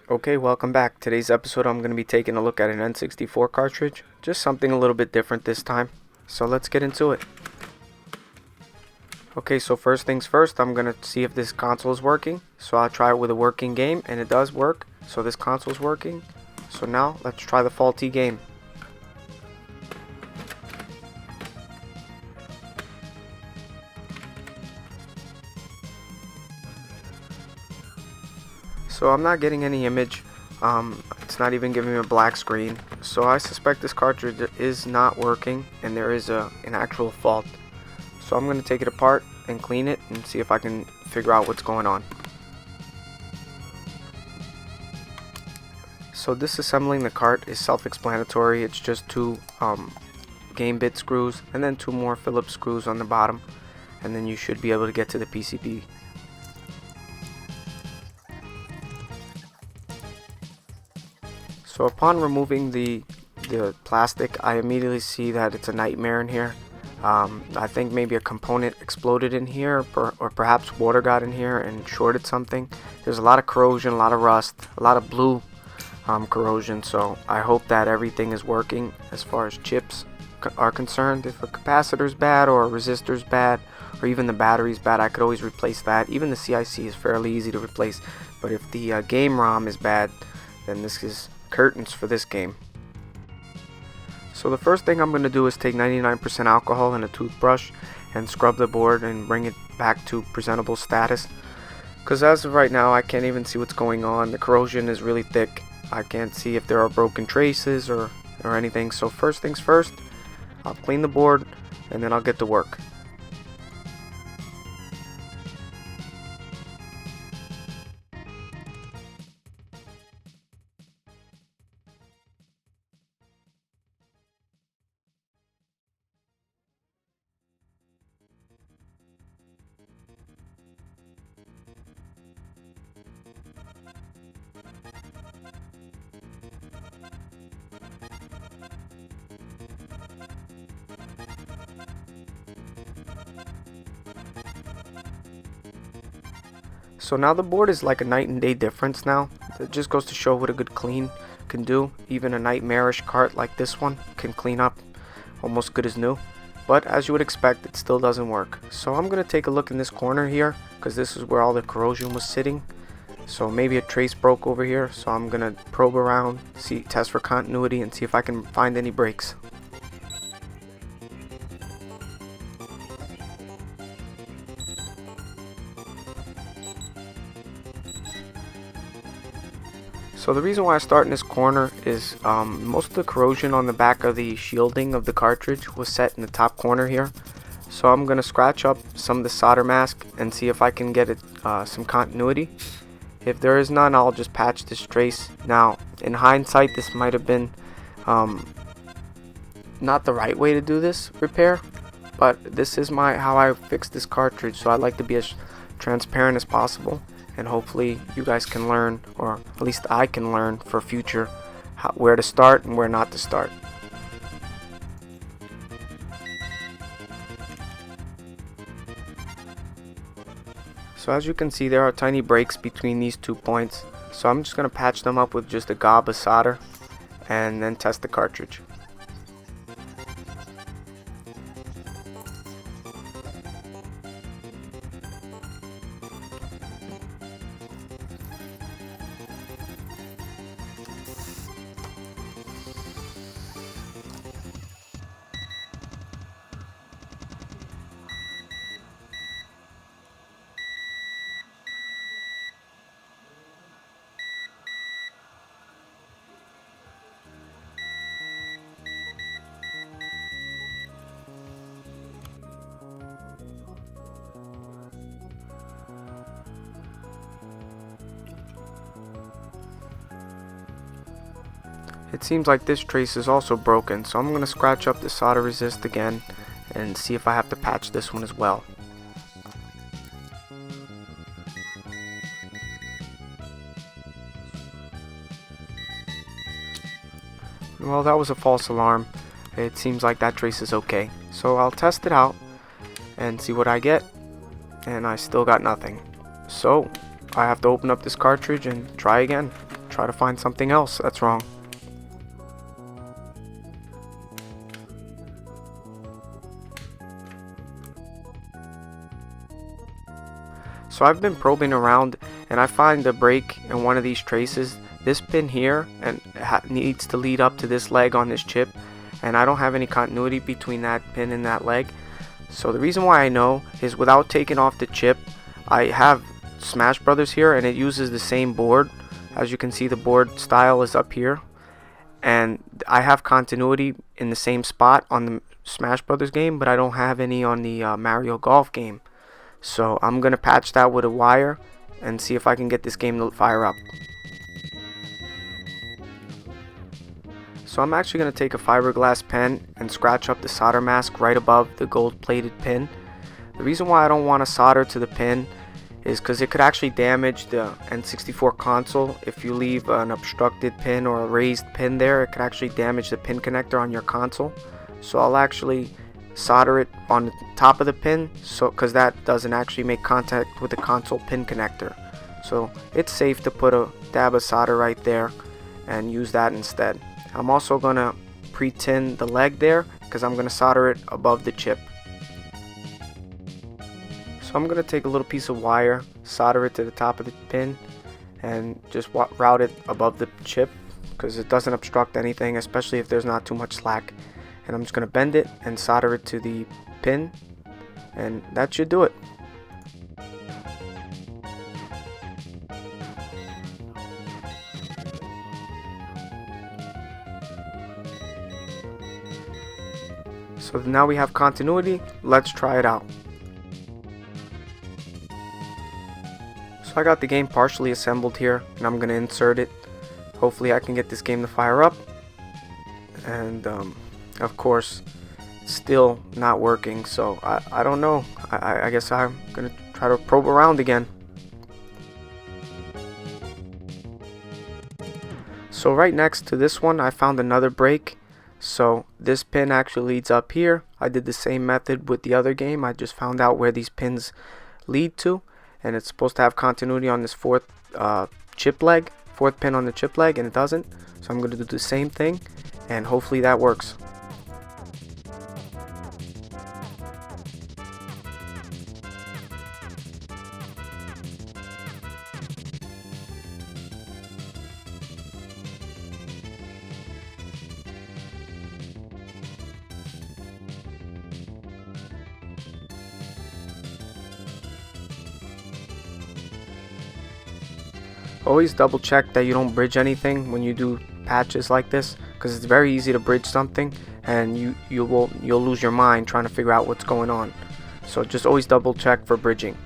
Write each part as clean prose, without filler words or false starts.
Okay, welcome back. Today's episode I'm going to be taking a look at an N64 cartridge. Just something a little bit different this time. So let's get into it. Okay, so first things first, I'm going to see if this console is working. So I'll try it with a working game, and it does work. So this console is working. So now let's try the faulty game. So I'm not getting any image. It's not even giving me a black screen. So I suspect this cartridge is not working and there is an actual fault. So I'm going to take it apart and clean it and see if I can figure out what's going on. So disassembling the cart is self-explanatory. It's just two game bit screws and then two more Phillips screws on the bottom, and then you should be able to get to the PCB. So upon removing the plastic, I immediately see that it's a nightmare in here. I think maybe a component exploded in here, or perhaps water got in here and shorted something. There's a lot of corrosion, a lot of rust, a lot of blue corrosion. So I hope that everything is working as far as chips are concerned. If a capacitor's bad or a resistor's bad or even the battery's bad, I could always replace that. Even the CIC is fairly easy to replace. But if the game ROM is bad, then this is curtains for this game. So the first thing I'm going to do is take 99% alcohol and a toothbrush and scrub the board and bring it back to presentable status, because as of right now I can't even see what's going on. The corrosion is really thick. I can't see if there are broken traces or anything. So first things first, I'll clean the board and then I'll get to work. So now the board is like a night and day difference now. It just goes to show what a good clean can do. Even a nightmarish cart like this one can clean up almost good as new. But as you would expect, it still doesn't work. So I'm going to take a look in this corner here, because this is where all the corrosion was sitting. So maybe a trace broke over here. So I'm going to probe around, test for continuity, and see if I can find any breaks. So the reason why I start in this corner is most of the corrosion on the back of the shielding of the cartridge was set in the top corner here. So I'm going to scratch up some of the solder mask and see if I can get it some continuity. If there is none, I'll just patch this trace. Now, in hindsight, this might have been not the right way to do this repair, but this is how I fixed this cartridge. So I like to be as transparent as possible. And hopefully you guys can learn, or at least I can learn for future, where to start and where not to start. So as you can see, there are tiny breaks between these 2 points. So I'm just going to patch them up with just a gob of solder and then test the cartridge. It seems like this trace is also broken, so I'm going to scratch up the solder resist again and see if I have to patch this one as well. Well, that was a false alarm. It seems like that trace is okay. So I'll test it out and see what I get, and I still got nothing. So I have to open up this cartridge and try again. try to find something else that's wrong. So I've been probing around and I find a break in one of these traces. This pin here and needs to lead up to this leg on this chip, and I don't have any continuity between that pin and that leg. So the reason why I know is without taking off the chip, I have Smash Brothers here and it uses the same board. As you can see, the board style is up here, and I have continuity in the same spot on the Smash Brothers game, but I don't have any on the Mario Golf game. So I'm gonna patch that with a wire and see if I can get this game to fire up. So I'm actually gonna take a fiberglass pen and scratch up the solder mask right above the gold plated pin. The reason why I don't want to solder to the pin is because it could actually damage the N64 console. If you leave an obstructed pin or a raised pin there, it could actually damage the pin connector on your console. So I'll actually solder it on the top of the pin, so because that doesn't actually make contact with the console pin connector. So it's safe to put a dab of solder right there and use that instead. I'm also gonna pre-tin the leg there because I'm gonna solder it above the chip. So I'm gonna take a little piece of wire, solder it to the top of the pin, and just route it above the chip because it doesn't obstruct anything, especially if there's not too much slack. And I'm just going to bend it and solder it to the pin, and that should do it. So now we have continuity. Let's try it out. So I got the game partially assembled here, and I'm going to insert it. Hopefully I can get this game to fire up. And of course, still not working, so I don't know. I guess I'm gonna try to probe around again. So right next to this one I found another break. So this pin actually leads up here. I did the same method with the other game. I just found out where these pins lead to, and it's supposed to have continuity on this fourth pin on the chip leg, and it doesn't. So I'm gonna do the same thing, and hopefully that works. Always double check that you don't bridge anything when you do patches like this, because it's very easy to bridge something and you'll lose your mind trying to figure out what's going on. So just always double check for bridging.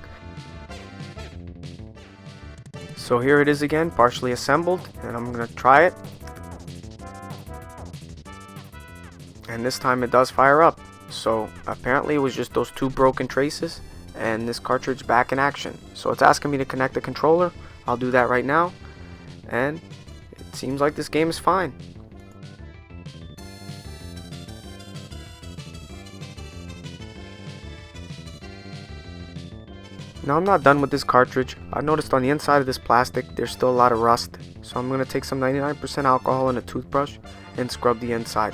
So here it is again, partially assembled, and I'm gonna try it. And this time it does fire up. So apparently it was just those two broken traces and this cartridge back in action. So it's asking me to connect the controller. I'll do that right now, and it seems like this game is fine. Now I'm not done with this cartridge. I noticed on the inside of this plastic there's still a lot of rust, so I'm going to take some 99% alcohol and a toothbrush and scrub the inside.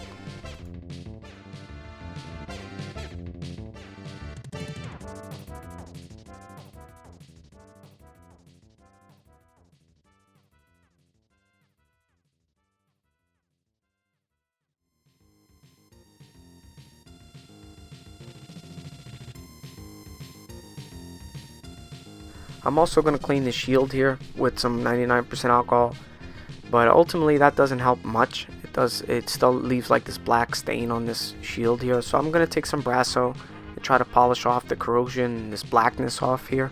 I'm also going to clean the shield here with some 99% alcohol, but ultimately that doesn't help much. It still leaves like this black stain on this shield here, so I'm going to take some Brasso and try to polish off the corrosion and this blackness off here.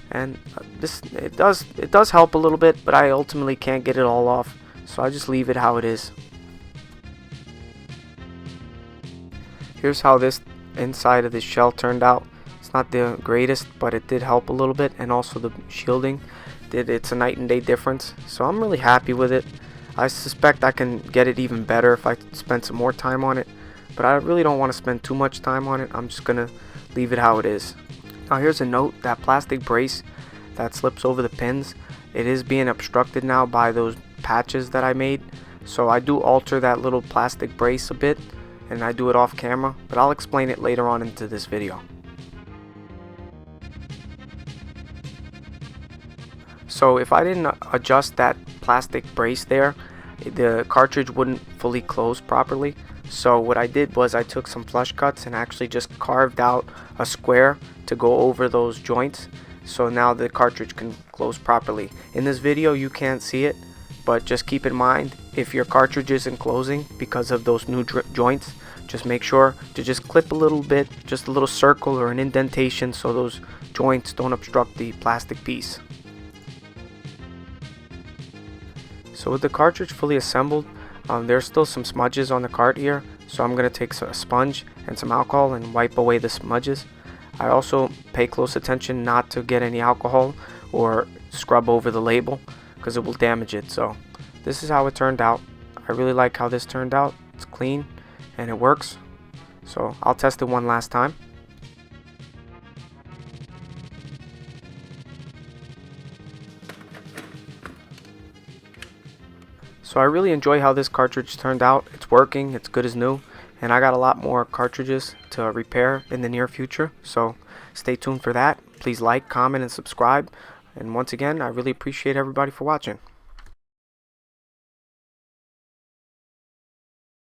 And it does help a little bit, but I ultimately can't get it all off, so I just leave it how it is. Here's how this inside of this shell turned out. Not the greatest, but it did help a little bit, and also the shielding it's a night and day difference, so I'm really happy with it. I suspect I can get it even better if I spend some more time on it, but I really don't want to spend too much time on it. I'm just gonna leave it how it is. Now here's a note: that plastic brace that slips over the pins, it is being obstructed now by those patches that I made. So I do alter that little plastic brace a bit, and I do it off camera, but I'll explain it later on into this video. So if I didn't adjust that plastic brace there, the cartridge wouldn't fully close properly. So what I did was I took some flush cuts and actually just carved out a square to go over those joints, so now the cartridge can close properly. In this video you can't see it, but just keep in mind, if your cartridge isn't closing because of those new joints, just make sure to just clip a little bit, just a little circle or an indentation, so those joints don't obstruct the plastic piece. So with the cartridge fully assembled, there's still some smudges on the cart here, so I'm going to take a sponge and some alcohol and wipe away the smudges. I also pay close attention not to get any alcohol or scrub over the label, because it will damage it. So this is how it turned out. I really like how this turned out. It's clean and it works. So I'll test it one last time. So I really enjoy how this cartridge turned out. It's working, it's good as new, and I got a lot more cartridges to repair in the near future. So stay tuned for that. Please like, comment, and subscribe. And once again, I really appreciate everybody for watching.